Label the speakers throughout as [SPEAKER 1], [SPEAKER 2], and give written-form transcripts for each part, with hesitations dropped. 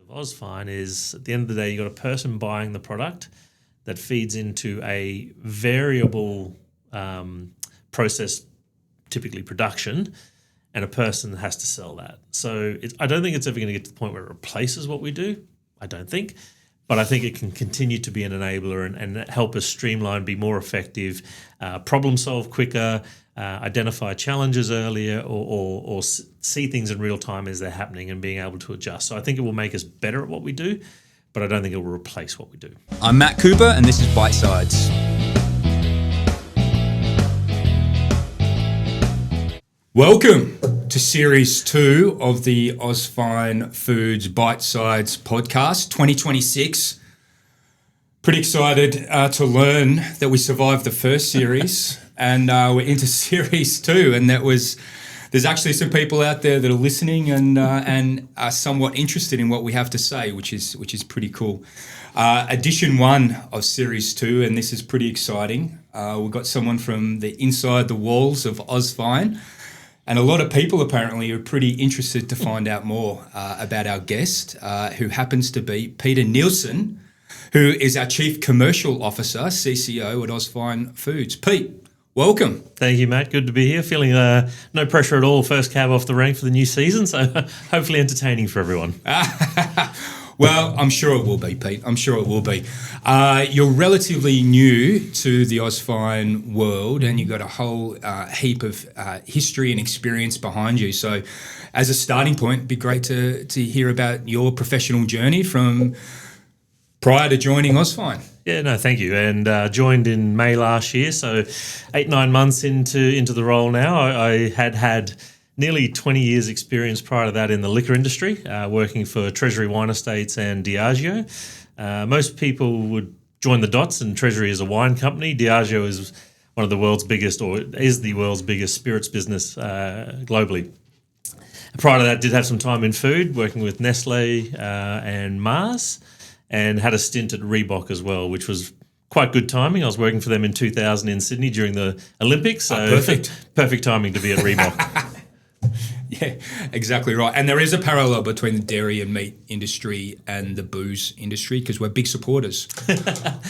[SPEAKER 1] Ausfine is, at the end of the day, you've got a person buying the product that feeds into a variable process, typically production, and a person has to sell that. So I don't think it's ever going to get to the point where it replaces what we do. I don't think. But I think it can continue to be an enabler and help us streamline, be more effective, problem solve quicker, identify challenges earlier, or see things in real time as they're happening and being able to adjust. So I think it will make us better at what we do, but I don't think it will replace what we do.
[SPEAKER 2] I'm Matt Cooper, and this is Bite Sides. Welcome to Series 2 of the Aus Fine Foods Bite Sides podcast, 2026. Pretty excited to learn that we survived the first series and we're into Series 2. And there's actually some people out there that are listening and are somewhat interested in what we have to say, which is pretty cool. Edition 1 of Series 2, and this is pretty exciting. We've got someone from the inside the walls of Ausfine. And a lot of people apparently are pretty interested to find out more about our guest, who happens to be Peter Neilson, who is our Chief Commercial Officer, CCO at Aus Fine Foods. Pete, welcome.
[SPEAKER 1] Thank you, Matt. Good to be here. Feeling no pressure at all. First cab off the rank for the new season, so hopefully entertaining for everyone.
[SPEAKER 2] Well, I'm sure it will be, Pete. I'm sure it will be. You're relatively new to the Ausfine world, and you've got a whole heap of history and experience behind you. So as a starting point, it'd be great to hear about your professional journey from prior to joining Ausfine.
[SPEAKER 1] Yeah, no, thank you. And joined in May last year, so 8-9 months into the role now. I had nearly 20 years experience prior to that in the liquor industry, working for Treasury Wine Estates and Diageo. Most people would join the dots, and Treasury is a wine company. Diageo is one of the world's biggest, or is the world's biggest spirits business globally. Prior to that, did have some time in food, working with Nestle and Mars, and had a stint at Reebok as well, which was quite good timing. I was working for them in 2000 in Sydney during the Olympics. So perfect timing to be at Reebok.
[SPEAKER 2] Yeah, exactly right. And there is a parallel between the dairy and meat industry and the booze industry, because we're big supporters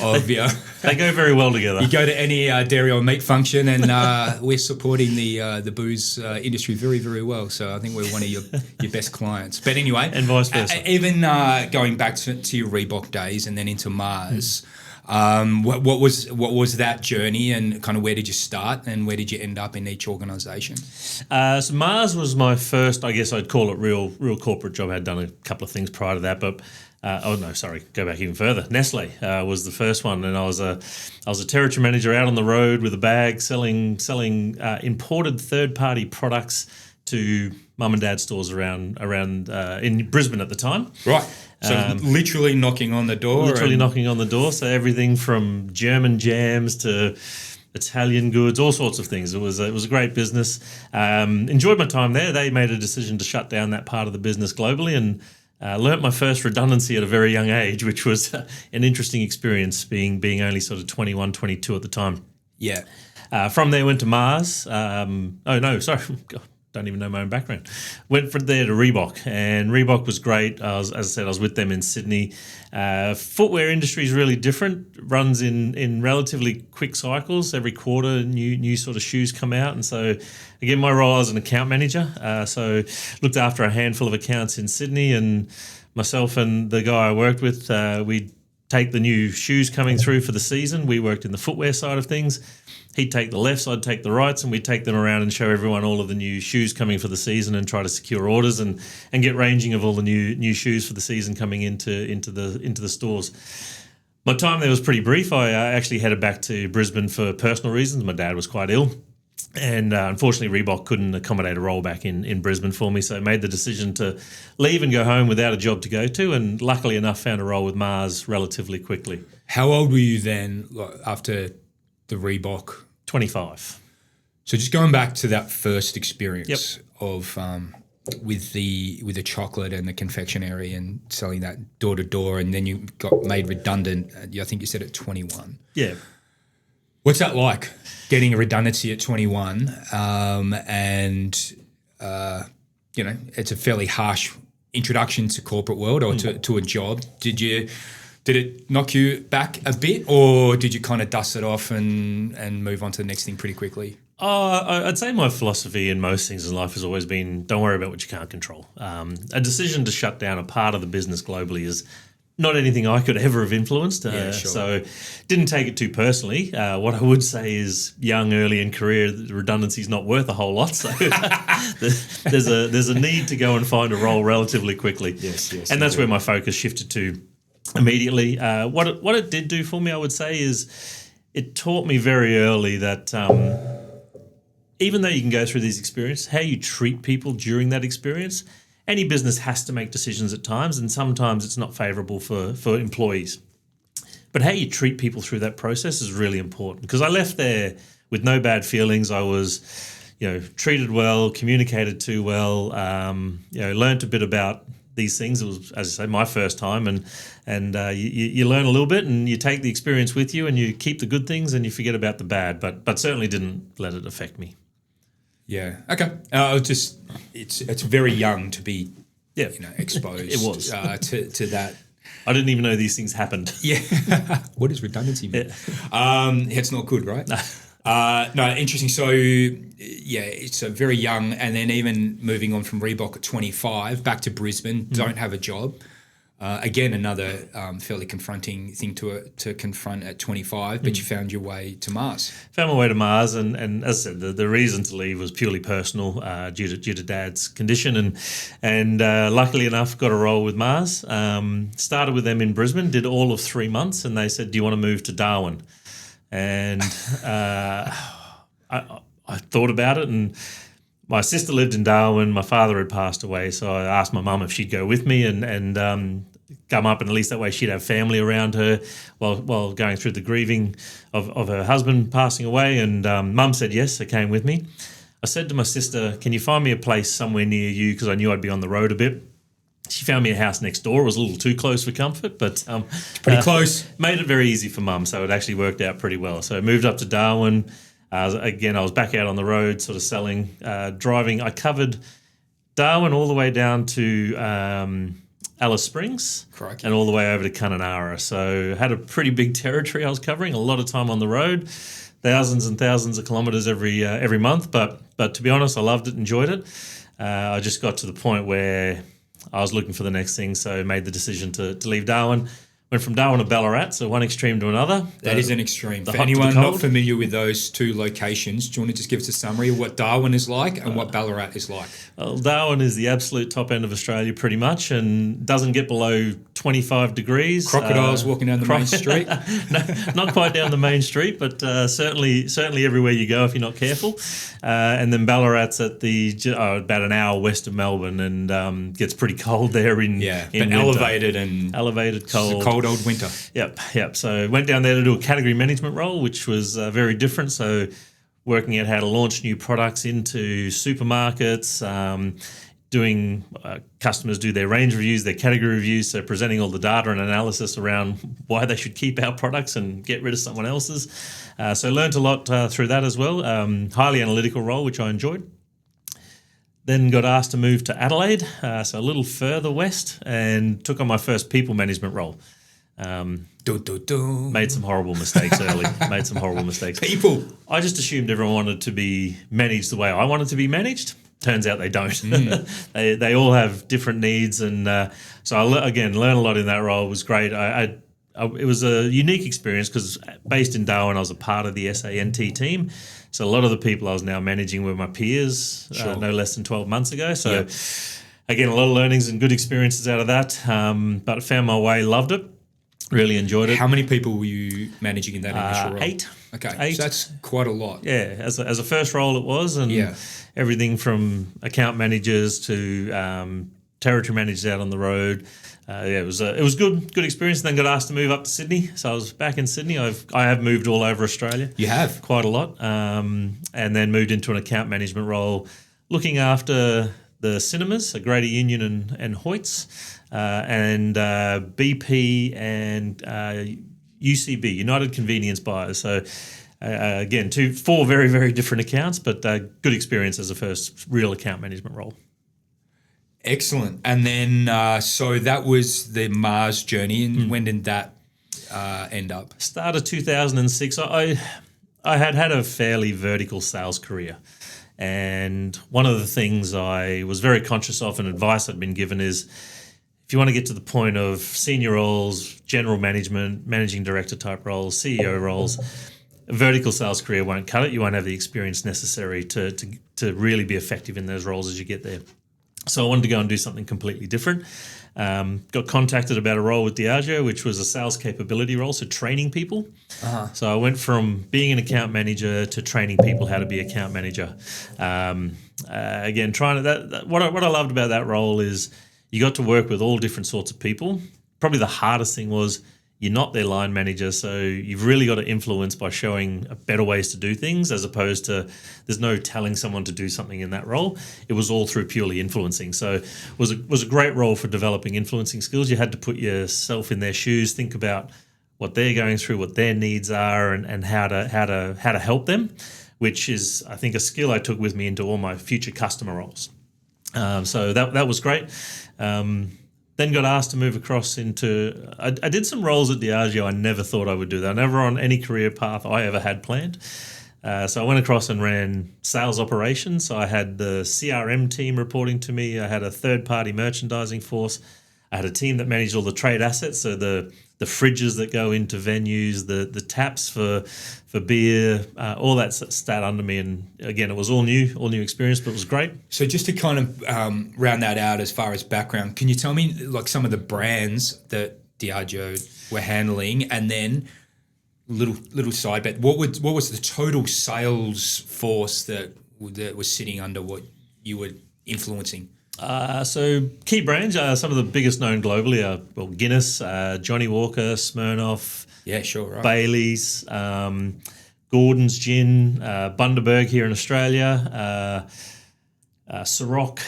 [SPEAKER 2] of
[SPEAKER 1] They go very well together.
[SPEAKER 2] You go to any dairy or meat function, and we're supporting the booze industry very, very well. So I think we're one of your best clients. But anyway,
[SPEAKER 1] and vice versa.
[SPEAKER 2] Even going back to your Reebok days and then into Mars. What was that journey, and kind of where did you start and where did you end up in each organisation?
[SPEAKER 1] So Mars was my first, I guess I'd call it real corporate job. I had done a couple of things prior to that, but go back even further. Nestle was the first one, and I was a territory manager out on the road with a bag selling imported third-party products to mum and dad stores around in Brisbane at the time.
[SPEAKER 2] Right. So literally knocking on the door.
[SPEAKER 1] Knocking on the door. So everything from German jams to Italian goods, all sorts of things. It was a great business. Enjoyed my time there. They made a decision to shut down that part of the business globally, and learnt my first redundancy at a very young age, which was an interesting experience, being only sort of 21, 22 at the time.
[SPEAKER 2] Yeah.
[SPEAKER 1] From there, went to Mars. Don't even know my own background. Went from there to Reebok, and Reebok was great. As I said, I was with them in Sydney. Footwear industry is really different. Runs in relatively quick cycles. Every quarter, new sort of shoes come out, and so again, my role as an account manager. So looked after a handful of accounts in Sydney, and myself and the guy I worked with, we'd take the new shoes coming through for the season. We worked in the footwear side of things. He'd take the lefts, I'd take the rights, and we'd take them around and show everyone all of the new shoes coming for the season and try to secure orders and get ranging of all the new shoes for the season coming into the stores. My time there was pretty brief. I actually headed back to Brisbane for personal reasons. My dad was quite ill, and unfortunately Reebok couldn't accommodate a role back in Brisbane for me, so I made the decision to leave and go home without a job to go to, and luckily enough found a role with Mars relatively quickly.
[SPEAKER 2] How old were you then after the Reebok?
[SPEAKER 1] 25.
[SPEAKER 2] So just going back to that first experience of with the chocolate and the confectionery and selling that door to door, and then you got made redundant. I think you said at 21.
[SPEAKER 1] Yeah.
[SPEAKER 2] What's that like, getting a redundancy at 21? It's a fairly harsh introduction to corporate world or to a job, did it knock you back a bit, or did you kind of dust it off and move on to the next thing pretty quickly?
[SPEAKER 1] I'd say my philosophy in most things in life has always been, don't worry about what you can't control. A decision to shut down a part of the business globally is not anything I could ever have influenced.
[SPEAKER 2] Sure.
[SPEAKER 1] So didn't take it too personally. What I would say is young, early in career, the redundancy is not worth a whole lot. So there's a need to go and find a role relatively quickly.
[SPEAKER 2] Yes.
[SPEAKER 1] And that's where my focus shifted to immediately. What it did do for me, I would say, is it taught me very early that even though you can go through these experiences, how you treat people during that experience, any business has to make decisions at times, and sometimes it's not favourable for employees. But how you treat people through that process is really important, because I left there with no bad feelings. I was, treated well, communicated to well, learned a bit about these things. It was, as I say, my first time, and you learn a little bit, and you take the experience with you, and you keep the good things, and you forget about the bad. But certainly didn't let it affect me.
[SPEAKER 2] Yeah. Okay. It's very young to be, exposed.
[SPEAKER 1] It was
[SPEAKER 2] to that.
[SPEAKER 1] I didn't even know these things happened.
[SPEAKER 2] Yeah. What does redundancy mean? It's not good, right? No, interesting. So, it's a very young, and then even moving on from Reebok at 25 back to Brisbane, don't have a job. Again, another fairly confronting thing to confront at 25, but you found your way to Mars.
[SPEAKER 1] Found my way to Mars, and as I said, the reason to leave was purely personal, due to Dad's condition, and luckily enough, got a role with Mars. Started with them in Brisbane, did all of 3 months, and they said, "Do you want to move to Darwin?" And I thought about it, and my sister lived in Darwin. My father had passed away, so I asked my mum if she'd go with me and come up, and at least that way she'd have family around her while going through the grieving of her husband passing away. And Mum said yes, so came with me. I said to my sister, "Can you find me a place somewhere near you?" Because I knew I'd be on the road a bit. She found me a house next door. It was a little too close for comfort, but
[SPEAKER 2] pretty close.
[SPEAKER 1] Made it very easy for Mum, so it actually worked out pretty well. So I moved up to Darwin. Again, I was back out on the road, sort of selling, driving. I covered Darwin all the way down to Alice Springs,
[SPEAKER 2] correct,
[SPEAKER 1] and all the way over to Kununurra. So had a pretty big territory I was covering. A lot of time on the road, thousands and thousands of kilometres every month. But to be honest, I loved it, enjoyed it. I just got to the point where I was looking for the next thing, so made the decision to leave Darwin. Went from Darwin to Ballarat, so one extreme to another.
[SPEAKER 2] That is an extreme. For anyone not familiar with those two locations, do you want to just give us a summary of what Darwin is like and what Ballarat is like? Well,
[SPEAKER 1] Darwin is the absolute top end of Australia pretty much, and doesn't get below 25 degrees.
[SPEAKER 2] Crocodiles walking down the main street?
[SPEAKER 1] No, not quite down the main street, but certainly everywhere you go if you're not careful. And then Ballarat's at about an hour west of Melbourne, and gets pretty cold there in
[SPEAKER 2] but
[SPEAKER 1] elevated cold.
[SPEAKER 2] Cold old winter.
[SPEAKER 1] Yep. So went down there to do a category management role, which was very different. So working out how to launch new products into supermarkets, doing customers do their range reviews, their category reviews, so presenting all the data and analysis around why they should keep our products and get rid of someone else's. So learned a lot through that as well. Highly analytical role, which I enjoyed. Then got asked to move to Adelaide, so a little further west, and took on my first people management role. Made some horrible mistakes early. People. I just assumed everyone wanted to be managed the way I wanted to be managed. Turns out they don't. They all have different needs, and so I learned a lot in that role. It was great. It was a unique experience because based in Darwin, I was a part of the SANT team. So a lot of the people I was now managing were my peers, no less than 12 months ago. So again, a lot of learnings and good experiences out of that. But I found my way, loved it, really enjoyed it.
[SPEAKER 2] How many people were you managing in that initial role?
[SPEAKER 1] 8.
[SPEAKER 2] Okay,
[SPEAKER 1] 8.
[SPEAKER 2] So that's quite a lot.
[SPEAKER 1] Yeah, as a first role it was, and everything from account managers to territory managers out on the road. It was good experience. Then got asked to move up to Sydney, so I was back in Sydney. I have moved all over Australia.
[SPEAKER 2] You have
[SPEAKER 1] quite a lot, and then moved into an account management role, looking after the cinemas, a Greater Union and Hoyts, and BP and UCB, United Convenience Buyers. So again, 4 very, very different accounts, but good experience as a first real account management role.
[SPEAKER 2] Excellent. And then, so that was the Mars journey. And when did that end up?
[SPEAKER 1] Start of 2006. I had a fairly vertical sales career. And one of the things I was very conscious of and advice I'd been given is if you want to get to the point of senior roles, general management, managing director type roles, CEO roles, a vertical sales career won't cut it. You won't have the experience necessary to really be effective in those roles as you get there. So I wanted to go and do something completely different. Got contacted about a role with Diageo, which was a sales capability role, so training people. So I went from being an account manager to training people how to be account manager. Again, what I loved about that role is you got to work with all different sorts of people. Probably the hardest thing was you're not their line manager, so you've really got to influence by showing better ways to do things as opposed to there's no telling someone to do something in that role. It was all through purely influencing. So it was a great role for developing influencing skills. You had to put yourself in their shoes, think about what they're going through, what their needs are, and how to help them, which is, I think, a skill I took with me into all my future customer roles. So that was great. Then got asked to move across into. I did some roles at Diageo. I never thought I would do that. Never on any career path I ever had planned. So I went across and ran sales operations. So I had the CRM team reporting to me. I had a third-party merchandising force. I had a team that managed all the trade assets, so the fridges that go into venues, the taps for beer, all that sat under me. And again, it was all new experience, but it was great.
[SPEAKER 2] So just to kind of round that out as far as background, can you tell me like some of the brands that Diageo were handling, and then little side bet, what was the total sales force that was sitting under what you were influencing?
[SPEAKER 1] So key brands, some of the biggest known globally are Guinness, Johnny Walker, Smirnoff,
[SPEAKER 2] yeah, sure, right.
[SPEAKER 1] Bailey's, Gordon's Gin, Bundaberg here in Australia, Ciroc.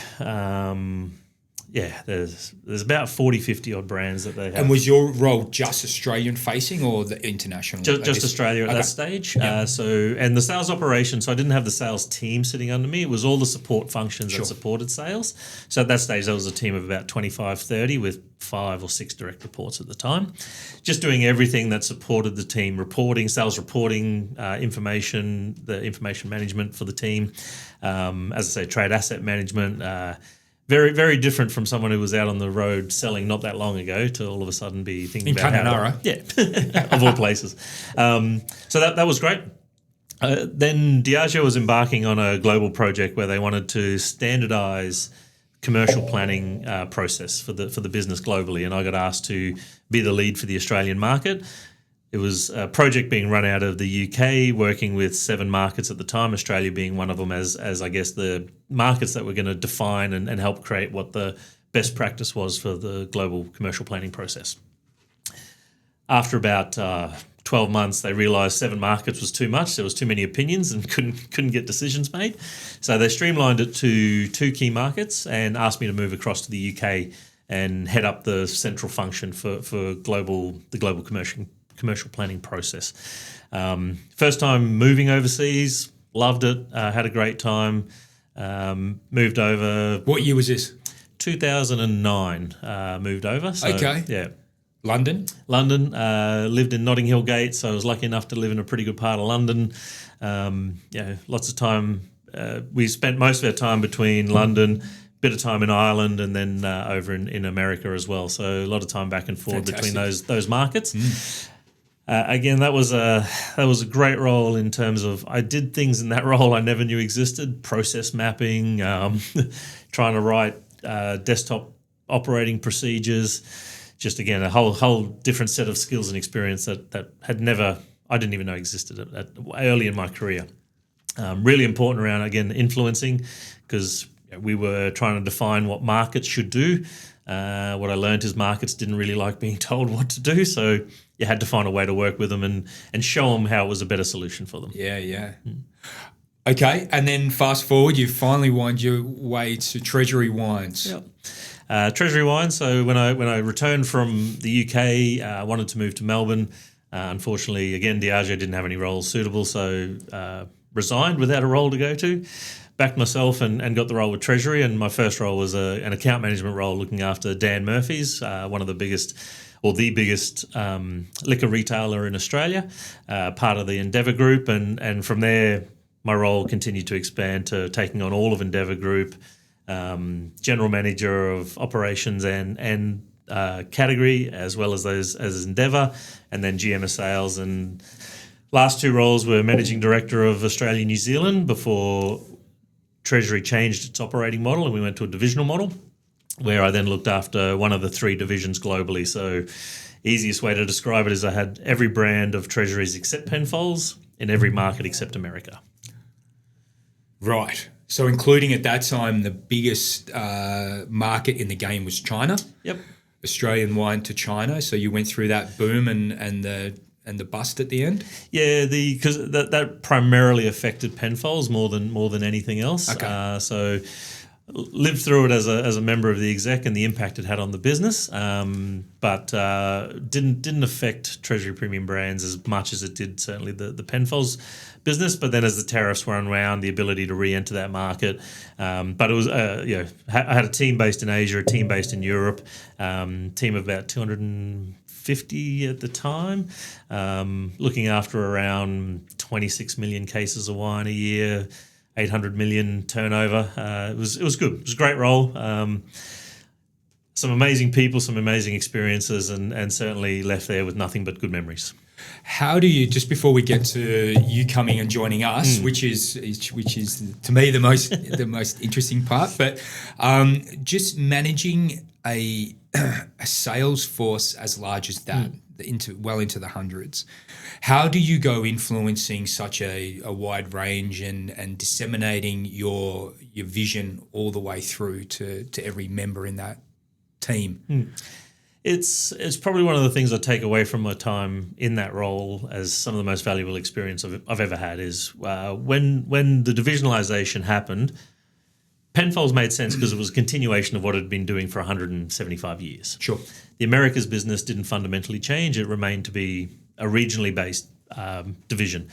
[SPEAKER 1] There's about 40, 50 odd brands that they have.
[SPEAKER 2] And was your role just Australian facing or the international?
[SPEAKER 1] Just Australia at that stage. Yep. And the sales operation, so I didn't have the sales team sitting under me. It was all the support functions that supported sales. So at that stage, there was a team of about 25, 30 with 5 or 6 direct reports at the time. Just doing everything that supported the team, reporting, sales reporting, the information management for the team. As I say, trade asset management, very, very different from someone who was out on the road selling not that long ago to all of a sudden be thinking about
[SPEAKER 2] Kununurra.
[SPEAKER 1] of all places. So that was great. Then Diageo was embarking on a global project where they wanted to standardise commercial planning process for the business globally, and I got asked to be the lead for the Australian market. It was a project being run out of the UK, working with 7 markets at the time, Australia being one of them as I guess the markets that were going to define and help create what the best practice was for the global commercial planning process. After about 12 months, they realised 7 markets was too much. There was too many opinions and couldn't get decisions made. So they streamlined it to 2 key markets and asked me to move across to the UK and head up the central function for the global commercial planning process. First time moving overseas, loved it, had a great time, moved over.
[SPEAKER 2] What year was this?
[SPEAKER 1] 2009, moved over. So,
[SPEAKER 2] okay.
[SPEAKER 1] Yeah.
[SPEAKER 2] London,
[SPEAKER 1] lived in Notting Hill Gate, so I was lucky enough to live in a pretty good part of London. Lots of time. We spent most of our time between London, bit of time in Ireland, and then over in America as well. So a lot of time back and forth between those markets. Again, that was a great role in terms of I did things in that role I never knew existed: process mapping, trying to write desktop operating procedures. Just again, a whole different set of skills and experience that I didn't even know existed at early in my career. Really important around, again, influencing, because we were trying to define what markets should do. What I learned is markets didn't really like being told what to do, so you had to find a way to work with them and show them how it was a better solution for them.
[SPEAKER 2] Yeah. Okay, and then fast forward, you finally wind your way to Treasury Wines.
[SPEAKER 1] Yep. Treasury Wines. So when I returned from the UK, I wanted to move to Melbourne. Unfortunately, again, Diageo didn't have any roles suitable, so resigned without a role to go to. backed myself and got the role with Treasury. And my first role was an account management role looking after Dan Murphy's, one of the biggest liquor retailer in Australia, part of the Endeavour Group. And from there, my role continued to expand to taking on all of Endeavour Group, general manager of operations and category, as well as those as Endeavour, and then GM of sales. And last two roles were managing director of Australia, New Zealand, before Treasury changed its operating model and we went to a divisional model, where I then looked after one of the three divisions globally. So easiest way to describe it is I had every brand of Treasuries except Penfolds in every market except America.
[SPEAKER 2] Right. So including at that time, the biggest market in the game was China.
[SPEAKER 1] Yep.
[SPEAKER 2] Australian wine to China. So you went through that boom and the bust at the end?
[SPEAKER 1] Yeah, because that primarily affected Penfolds more than anything else.
[SPEAKER 2] Okay.
[SPEAKER 1] So lived through it as a member of the exec and the impact it had on the business, but didn't affect Treasury Premium Brands as much as it did certainly the Penfolds business. But then as the tariffs were unwound, the ability to re-enter that market. But it was I had a team based in Asia, a team based in Europe, team of about 250 at the time, looking after around 26 million cases of wine a year. 800 million turnover. It was good. It was a great role. Some amazing people, some amazing experiences, and certainly left there with nothing but good memories.
[SPEAKER 2] How do you, just before we get to you coming and joining us, which is to me the most interesting part, but just managing a sales force as large as that, into the hundreds. How do you go influencing such a wide range and disseminating your vision all the way through to every member in that team?
[SPEAKER 1] It's probably one of the things I take away from my time in that role as some of the most valuable experience I've ever had is when the divisionalisation happened, Penfolds made sense because it was a continuation of what it had been doing for 175 years.
[SPEAKER 2] Sure.
[SPEAKER 1] The Americas business didn't fundamentally change. It remained to be a regionally based division.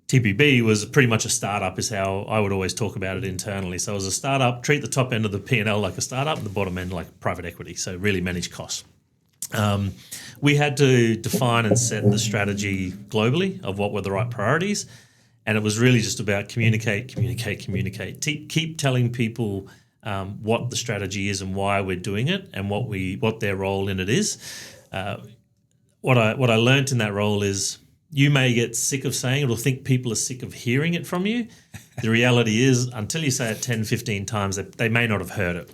[SPEAKER 1] TPB was pretty much a startup is how I would always talk about it internally. So as a startup, treat the top end of the P&L like a startup and the bottom end like private equity. So really manage costs. We had to define and set the strategy globally of what were the right priorities. And it was really just about communicate. Keep telling people what the strategy is and why we're doing it and what their role in it is. What I learned in that role is you may get sick of saying it or think people are sick of hearing it from you. The reality is until you say it 10, 15 times, they may not have heard it.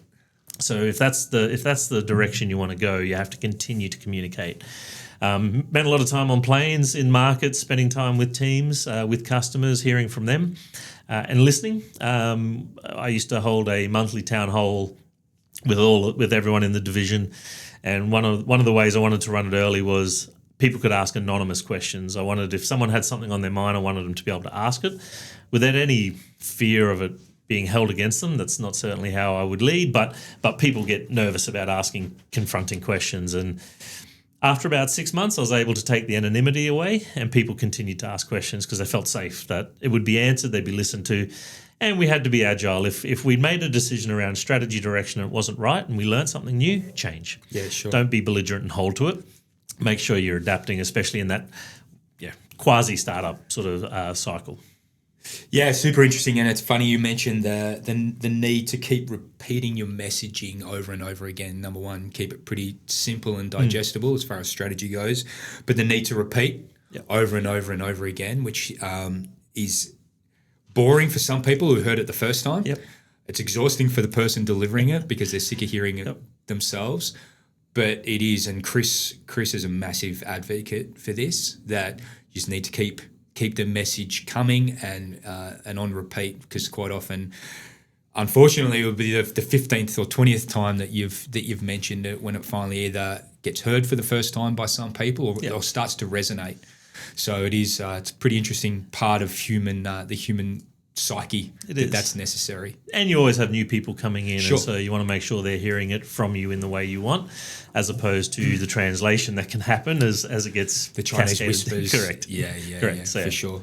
[SPEAKER 1] So if that's the direction you want to go, you have to continue to communicate. Spent a lot of time on planes, in markets, spending time with teams, with customers, hearing from them, and listening. I used to hold a monthly town hall with everyone in the division, and one of the ways I wanted to run it early was people could ask anonymous questions. I wanted, if someone had something on their mind, I wanted them to be able to ask it without any fear of it being held against them. That's not certainly how I would lead, but people get nervous about asking confronting questions. And after about 6 months, I was able to take the anonymity away and people continued to ask questions because they felt safe that it would be answered, they'd be listened to. And we had to be agile. If we'd made a decision around strategy direction and it wasn't right and we learned something new, change.
[SPEAKER 2] Yeah, sure.
[SPEAKER 1] Don't be belligerent and hold to it. Make sure you're adapting, especially in that quasi-startup sort of cycle.
[SPEAKER 2] Yeah, super interesting. And it's funny you mentioned the need to keep repeating your messaging over and over again. Number one, keep it pretty simple and digestible as far as strategy goes, but the need to repeat over and over and over again, which is boring for some people who heard it the first time.
[SPEAKER 1] Yep.
[SPEAKER 2] It's exhausting for the person delivering it because they're sick of hearing it themselves. But it is, and Chris is a massive advocate for this, that you just need to keep the message coming and on repeat, because quite often, unfortunately, it will be the 15th or 20th time that you've mentioned it when it finally either gets heard for the first time by some people or starts to resonate. So it is it's a pretty interesting part of the human psyche that's necessary.
[SPEAKER 1] And you always have new people coming in,
[SPEAKER 2] Sure.
[SPEAKER 1] and so you want to make sure they're hearing it from you in the way you want, as opposed to the translation that can happen as it gets
[SPEAKER 2] The Chinese
[SPEAKER 1] cascaded.
[SPEAKER 2] whispers.
[SPEAKER 1] Correct.
[SPEAKER 2] Yeah,
[SPEAKER 1] Correct.
[SPEAKER 2] yeah,
[SPEAKER 1] So,
[SPEAKER 2] for sure.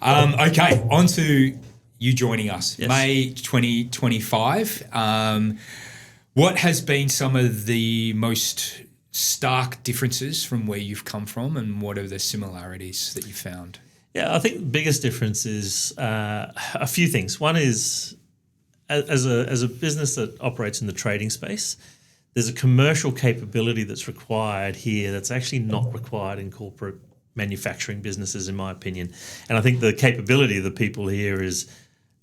[SPEAKER 2] Okay, on to you joining us,
[SPEAKER 1] Yes.
[SPEAKER 2] May 2025. What has been some of the most stark differences from where you've come from, and what are the similarities that you found?
[SPEAKER 1] Yeah, I think the biggest difference is a few things. One is as a business that operates in the trading space, there's a commercial capability that's required here that's actually not required in corporate manufacturing businesses, in my opinion. And I think the capability of the people here is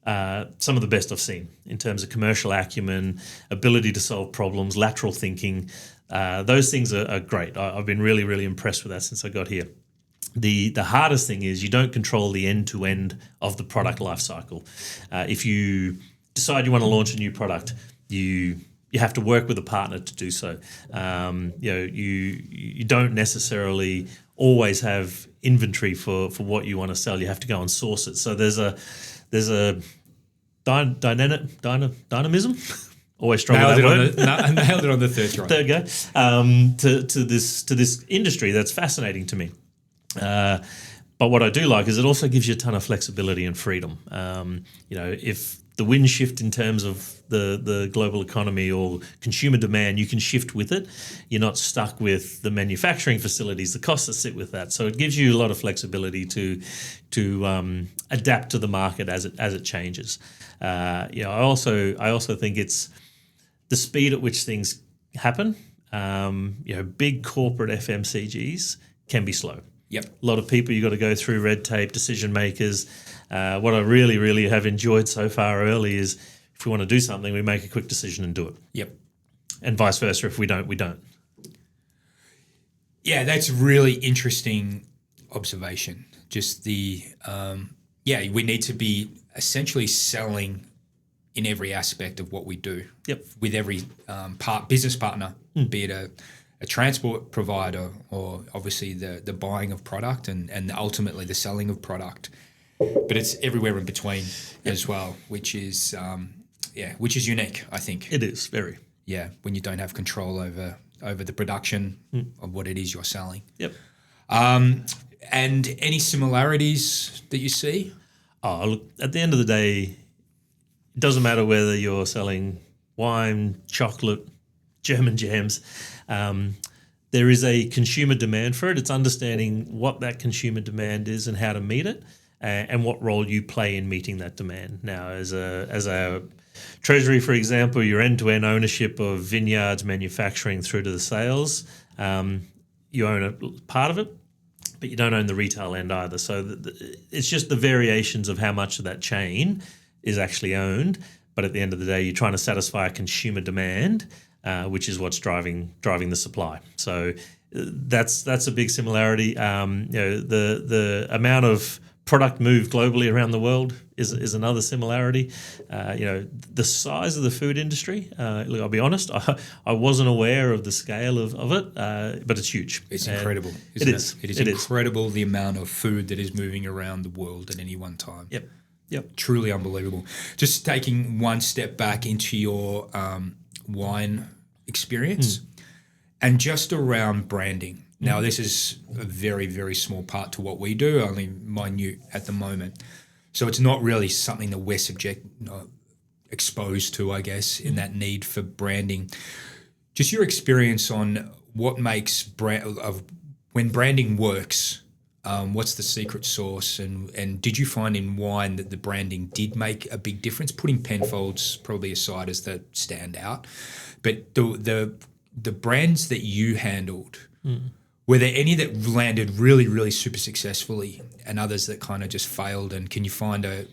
[SPEAKER 1] some of the best I've seen in terms of commercial acumen, ability to solve problems, lateral thinking. Those things are great. I've been really, really impressed with that since I got here. The hardest thing is you don't control the end-to-end of the product life cycle. If you decide you want to launch a new product, you have to work with a partner to do so. You don't necessarily always have inventory for what you want to sell. You have to go and source it. So there's a dynamism. Always struggle with that word.
[SPEAKER 2] Nailed it on the third try.
[SPEAKER 1] There we go. To this industry that's fascinating to me. But what I do like is it also gives you a ton of flexibility and freedom. If the winds shift in terms of the global economy or consumer demand, you can shift with it. You're not stuck with the manufacturing facilities, the costs that sit with that. So it gives you a lot of flexibility to adapt to the market as it changes. I also think it's the speed at which things happen. Big corporate FMCGs can be slow.
[SPEAKER 2] Yep.
[SPEAKER 1] A lot of people you got to go through, red tape, decision makers. What I really, really have enjoyed so far early is if we want to do something, we make a quick decision and do it.
[SPEAKER 2] Yep.
[SPEAKER 1] And vice versa. If we don't, we don't.
[SPEAKER 2] Yeah, that's really interesting observation. Just we need to be essentially selling in every aspect of what we do.
[SPEAKER 1] Yep.
[SPEAKER 2] With every business partner, be it a transport provider or obviously the buying of product and ultimately the selling of product. But it's everywhere in between as well, which is unique, I think.
[SPEAKER 1] It is, very.
[SPEAKER 2] Yeah, when you don't have control over the production of what it is you're selling.
[SPEAKER 1] Yep.
[SPEAKER 2] And any similarities that you see?
[SPEAKER 1] Oh, look, at the end of the day, it doesn't matter whether you're selling wine, chocolate, German jams. There is a consumer demand for it. It's understanding what that consumer demand is and how to meet it, and what role you play in meeting that demand. Now, as a treasury, for example, your end-to-end ownership of vineyards, manufacturing through to the sales, you own a part of it, but you don't own the retail end either. So it's just the variations of how much of that chain is actually owned. But at the end of the day, you're trying to satisfy a consumer demand, which is what's driving the supply. So that's a big similarity. The amount of product moved globally around the world is another similarity. The size of the food industry. Look, I'll be honest, I wasn't aware of the scale of it, but it's huge.
[SPEAKER 2] It's incredible.
[SPEAKER 1] It is.
[SPEAKER 2] It is incredible the amount of food that is moving around the world at any one time.
[SPEAKER 1] Yep.
[SPEAKER 2] Truly unbelievable. Just taking one step back into your wine experience and just around branding. Now, this is a very, very small part to what we do, only minute at the moment. So it's not really something that we're exposed to, I guess, in that need for branding. Just your experience on what makes when branding works. What's the secret sauce? And did you find in wine that the branding did make a big difference? Putting Penfolds probably aside as the standout, but the brands that you handled, were there any that landed really, really super successfully and others that kind of just failed? And can you find a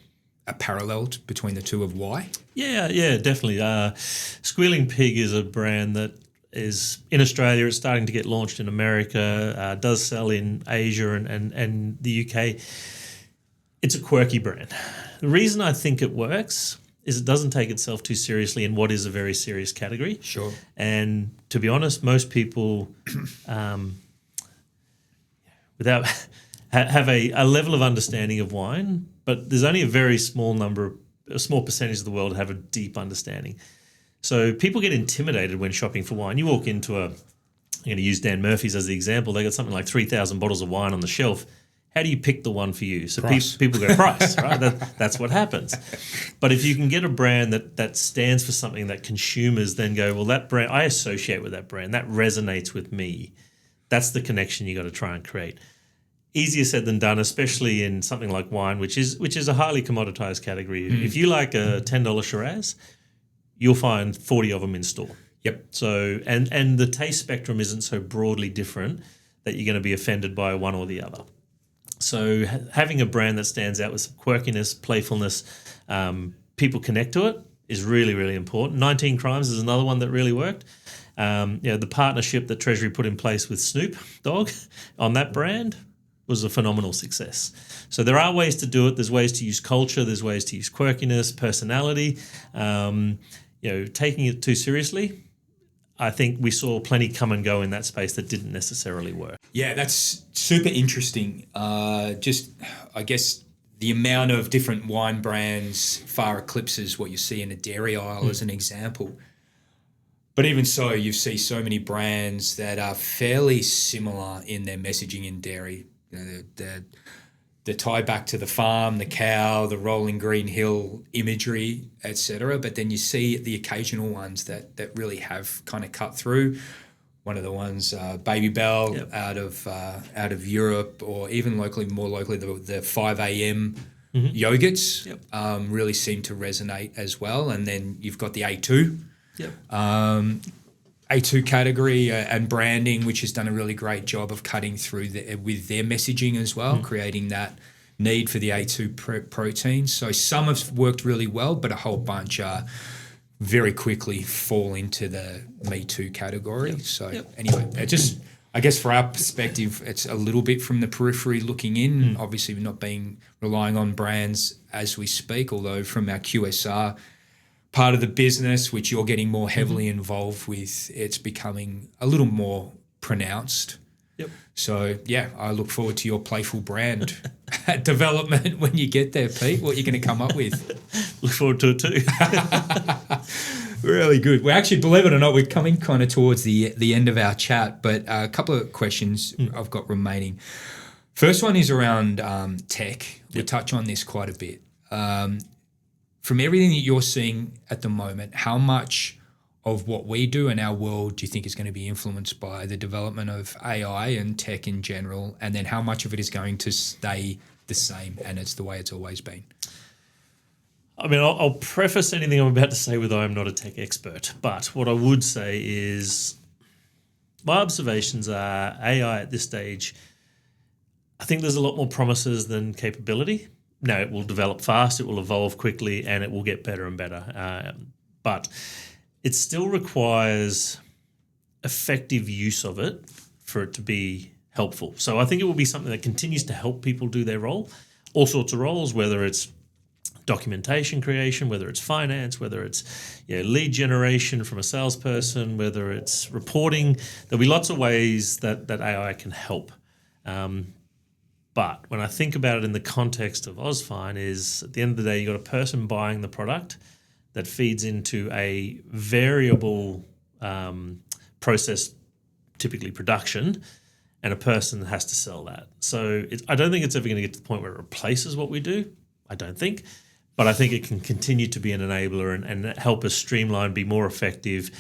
[SPEAKER 2] parallel between the two of why? Yeah,
[SPEAKER 1] definitely. Squealing Pig is a brand that is in Australia. It's starting to get launched in America, does sell in Asia and the UK. It's a quirky brand. The reason I think it works is it doesn't take itself too seriously in what is a very serious category.
[SPEAKER 2] Sure.
[SPEAKER 1] And to be honest, most people have a level of understanding of wine, but there's only a small percentage of the world that have a deep understanding. So people get intimidated when shopping for wine. You walk into I'm going to use Dan Murphy's as the example. They got something like 3,000 bottles of wine on the shelf. How do you pick the one for you? So
[SPEAKER 2] Price.
[SPEAKER 1] people go price, right? That's what happens. But if you can get a brand that stands for something that consumers then go, well, that brand, I associate with that brand, that resonates with me. That's the connection you got to try and create. Easier said than done, especially in something like wine, which is a highly commoditized category. If you like a $10 Shiraz, you'll find 40 of them in store.
[SPEAKER 2] Yep.
[SPEAKER 1] So and the taste spectrum isn't so broadly different that you're going to be offended by one or the other. So having a brand that stands out with some quirkiness, playfulness, people connect to it is really, really important. 19 Crimes is another one that really worked. The partnership that Treasury put in place with Snoop Dogg on that brand was a phenomenal success. So there are ways to do it. There's ways to use culture. There's ways to use quirkiness, personality. Taking it too seriously, I think we saw plenty come and go in that space that didn't necessarily work.
[SPEAKER 2] Yeah, that's super interesting. I guess the amount of different wine brands far eclipses what you see in a dairy aisle as an example. But even so, you see so many brands that are fairly similar in their messaging in dairy. The tie back to the farm, the cow, the rolling green hill imagery, etc. But then you see the occasional ones that really have kind of cut through. One of the ones, Baby Bell, out of Europe, or even more locally, the 5 a.m. yogurts really seem to resonate as well. And then you've got the A2. A2 category and branding, which has done a really great job of cutting through with their messaging as well, creating that need for the A2 protein. So some have worked really well, but a whole bunch very quickly fall into the Me Too category. Anyway, I guess for our perspective, it's a little bit from the periphery looking in. Obviously, we're not relying on brands as we speak, although from our QSR part of the business, which you're getting more heavily involved with, it's becoming a little more pronounced. So, I look forward to your playful brand development when you get there, Pete. What you're going to come up with.
[SPEAKER 1] Look forward to it too.
[SPEAKER 2] Really good. Well, actually, believe it or not, we're coming kind of towards the end of our chat, but a couple of questions I've got remaining. First one is around tech. We touch on this quite a bit. From everything that you're seeing at the moment, how much of what we do in our world do you think is going to be influenced by the development of AI and tech in general? And then how much of it is going to stay the same and it's the way it's always been?
[SPEAKER 1] I mean, I'll preface anything I'm about to say with I'm not a tech expert. But what I would say is my observations are AI at this stage, I think there's a lot more promises than capability. Now, it will develop fast, it will evolve quickly, and it will get better and better. But it still requires effective use of it for it to be helpful. So I think it will be something that continues to help people do their role, all sorts of roles, whether it's documentation creation, whether it's finance, whether it's lead generation from a salesperson, whether it's reporting. There'll be lots of ways that AI can help. But when I think about it in the context of Ausfine is at the end of the day, you've got a person buying the product that feeds into a variable process, typically production, and a person has to sell that. So I don't think it's ever going to get to the point where it replaces what we do. I don't think. But I think it can continue to be an enabler and help us streamline, be more effective,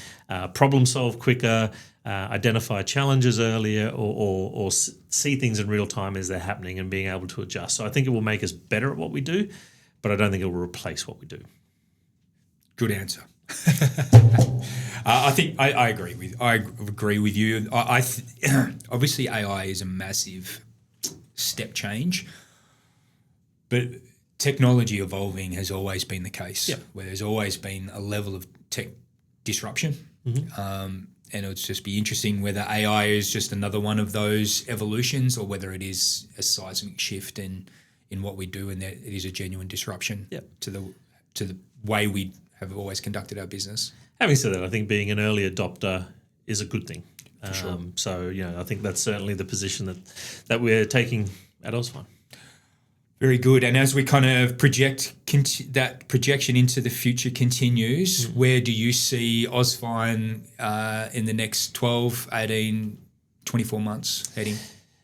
[SPEAKER 1] problem solve quicker, identify challenges earlier, or see things in real time as they're happening and being able to adjust. So I think it will make us better at what we do, but I don't think it will replace what we do.
[SPEAKER 2] Good answer. I think I agree with you. Obviously AI is a massive step change, but technology evolving has always been the case, where there's always been a level of tech disruption. And it would just be interesting whether AI is just another one of those evolutions or whether it is a seismic shift in what we do and that it is a genuine disruption to the way we have always conducted our business.
[SPEAKER 1] Having said that, I think being an early adopter is a good thing.
[SPEAKER 2] For sure.
[SPEAKER 1] So, I think that's certainly the position that we're taking at Ausfine.
[SPEAKER 2] Very good. And as we kind of that projection into the future continues, where do you see Ausfine in the next 12, 18, 24 months heading?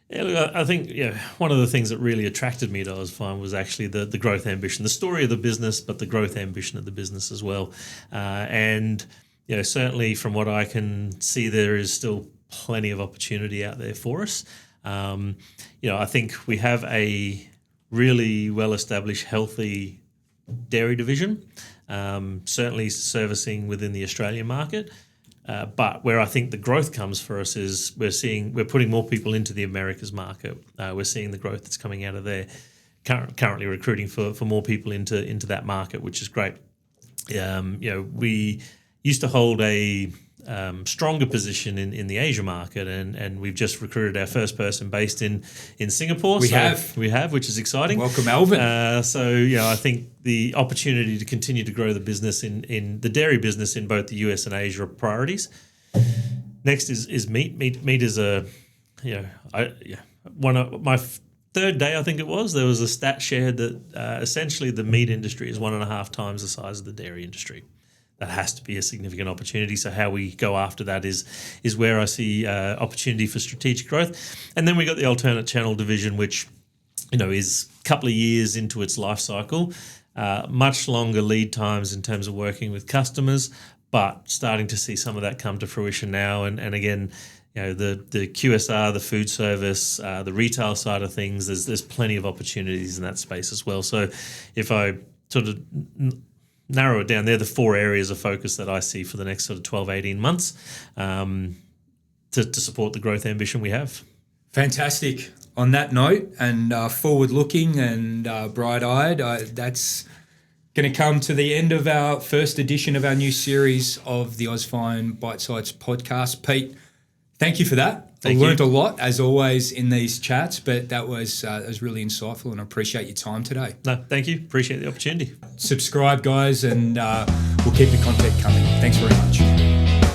[SPEAKER 1] Yeah, look, I think one of the things that really attracted me to Ausfine was actually the growth ambition, the story of the business, but the growth ambition of the business as well. And certainly from what I can see, there is still plenty of opportunity out there for us. I think we have a really well-established, healthy dairy division, certainly servicing within the Australian market. But where I think the growth comes for us is we're putting more people into the Americas market. We're seeing the growth that's coming out of there. Currently recruiting for more people into that market, which is great. We used to hold a stronger position in the Asia market, and we've just recruited our first person based in Singapore. We have, which is exciting.
[SPEAKER 2] Welcome, Alvin.
[SPEAKER 1] I think the opportunity to continue to grow the business in the dairy business in both the US and Asia are priorities. Next is meat. Meat is one of my third day, I think it was. There was a stat shared that essentially the meat industry is 1.5 times the size of the dairy industry. That has to be a significant opportunity. So how we go after that is where I see opportunity for strategic growth. And then we got the alternate channel division, which is a couple of years into its life cycle, much longer lead times in terms of working with customers, but starting to see some of that come to fruition now. And again, the QSR, the food service, the retail side of things, there's plenty of opportunities in that space as well. So if I sort of narrow it down, they're the 4 areas of focus that I see for the next sort of 12, 18 months to support the growth ambition we have.
[SPEAKER 2] Fantastic. On that note, and forward-looking and bright-eyed, that's going to come to the end of our first edition of our new series of the Ausfine Bite Size podcast. Pete, thank you for that. I learned a lot, as always, in these chats, but that was really insightful, and I appreciate your time today.
[SPEAKER 1] No, thank you. Appreciate the opportunity.
[SPEAKER 2] Subscribe, guys, and we'll keep the content coming. Thanks very much.